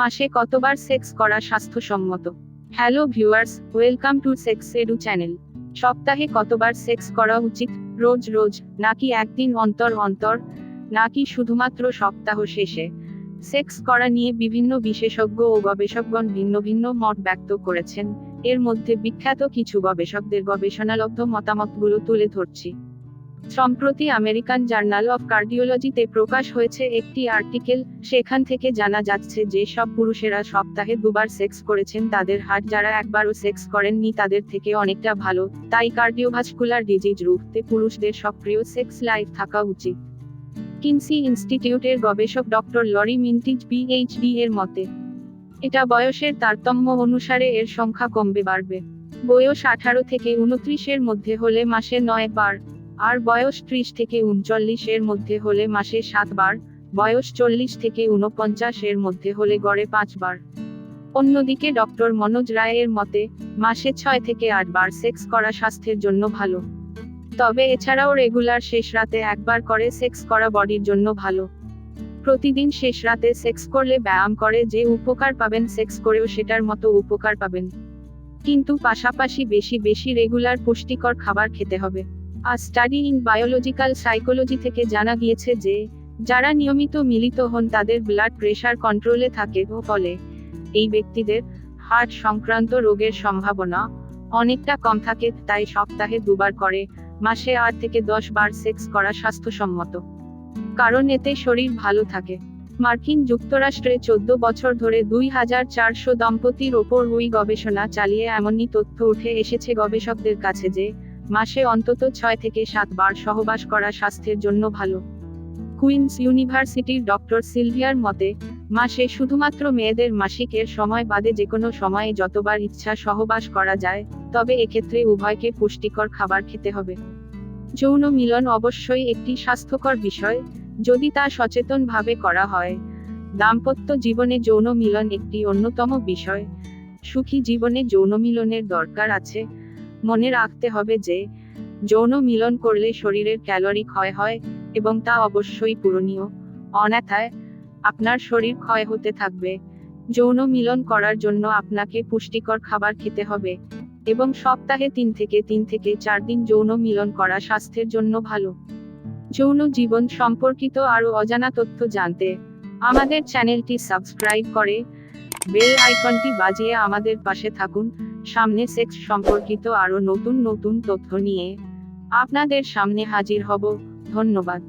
মাসে কতবার সেক্স করা স্বাস্থ্যসম্মত? Hello viewers, welcome to sex edu channel. সপ্তাহে কতবার সেক্স করা উচিত? রোজ রোজ, নাকি একদিন অন্তর অন্তর, নাকি শুধুমাত্র সপ্তাহ শেষে? সেক্স করা নিয়ে বিভিন্ন বিশেষজ্ঞ ও গবেষকগণ ভিন্ন ভিন্ন মত ব্যক্ত করেছেন। এর মধ্যে বিখ্যাত কিছু গবেষকদের গবেষণালব্ধ মতামতগুলো তুলে ধরছি। সম্প্রতি আমেরিকান জার্নাল অফ কার্ডিওলজিতে প্রকাশ হয়েছে একটি আর্টিকেল। সেখান থেকে জানা যাচ্ছে যে সব পুরুষেরা সপ্তাহে দুবার সেক্স করেছেন তাদের হার্ট, যারা একবারও সেক্স করেননি তাদের থেকে অনেকটা ভালো। তাই কার্ডিওভাস্কুলার ডিজিজ রুখতে পুরুষদের সক্রিয় সেক্স লাইফ থাকা উচিত। কিনসি ইনস্টিটিউটের গবেষক ডক্টর লরি মিন্টিজ পিএইচডি এর মতে, এটা বয়সের তারতম্য অনুসারে এর সংখ্যা কমবে বাড়বে। বয়স 18 থেকে 29 এর মধ্যে হলে মাসে 9 বার, আর বয়স 30 থেকে 39 এর মধ্যে হলে মাসে 7 বার, বয়স 40 থেকে 49 এর মধ্যে হলে গড়ে 5 বার। অন্যদিকে ডক্টর মনোজ রায় এর মতে, মাসে 6 থেকে 8 বার সেক্স করা স্বাস্থ্যের জন্য ভালো। তবে এছাড়াও রেগুলার শেষ রাতে একবার করে সেক্স করা বডির জন্য ভালো। প্রতিদিন শেষ রাতে সেক্স করলে ব্যায়াম করে যে উপকার পাবেন, সেক্স করেও সেটার মতো উপকার পাবেন। কিন্তু পাশাপাশি বেশি বেশি রেগুলার পুষ্টিকর খাবার খেতে হবে। আ স্টাডি ইন বায়োলজিক্যাল সাইকোলজি থেকে জানা গিয়েছে যে, যারা নিয়মিত মিলিত হন তাদের ব্লাড প্রেশার কন্ট্রোলে থাকে ও ফলে এই ব্যক্তিদের হার্ট সংক্রান্ত রোগের সম্ভাবনা অনেকটা কম থাকে। তাই সপ্তাহে দুবার করে মাসে 8 থেকে 10 বার সেক্স করা স্বাস্থ্যসম্মত, কারণ এতে শরীর ভালো থাকে। মার্কিন যুক্তরাষ্ট্রে 14 বছর ধরে 2400 দম্পতির ওপর ওই গবেষণা চালিয়ে এমনই তথ্য উঠে এসেছে গবেষকদের কাছে যে, মাসে অন্তত 6 থেকে 7 বার সহবাস করা স্বাস্থ্যের জন্য ভালো। কুইন্স ইউনিভার্সিটির ডক্টর সিলভিয়ার মতে, মাসে শুধুমাত্র মেয়েদের মাসিকের সময় বাদে যেকোনো সময়ে যতবার ইচ্ছা সহবাস করা যায়, তবে এক্ষেত্রে উভয়কে পুষ্টিকর খাবার খেতে হবে। যৌন মিলন অবশ্যই একটি স্বাস্থ্যকর বিষয়, যদি তা সচেতনভাবে করা হয়। দাম্পত্য জীবনে যৌন মিলন একটি অন্যতম বিষয়। সুখী জীবনে যৌন মিলনের দরকার আছে। মনে রাখতে হবে যে, যৌন মিলন করলে শরীরের ক্যালোরি ক্ষয় হয়, এবং তা অবশ্যই পূরণীয়। অন্যথায় আপনার শরীর ক্ষয় হতে থাকবে। যৌন মিলন করার জন্য আপনাকে পুষ্টিকর খাবার খেতে হবে, এবং সপ্তাহে 3 থেকে 4 দিন যৌন মিলন করা স্বাস্থ্যের জন্য ভালো। যৌন জীবন সম্পর্কিত আরও অজানা তথ্য জানতে আমাদের চ্যানেলটি সাবস্ক্রাইব করে বেল আইকনটি বাজিয়ে আমাদের পাশে থাকুন। সামনে সেক্স সম্পর্কিত আরও নতুন নতুন তথ্য নিয়ে আপনাদের সামনে হাজির হব। ধন্যবাদ।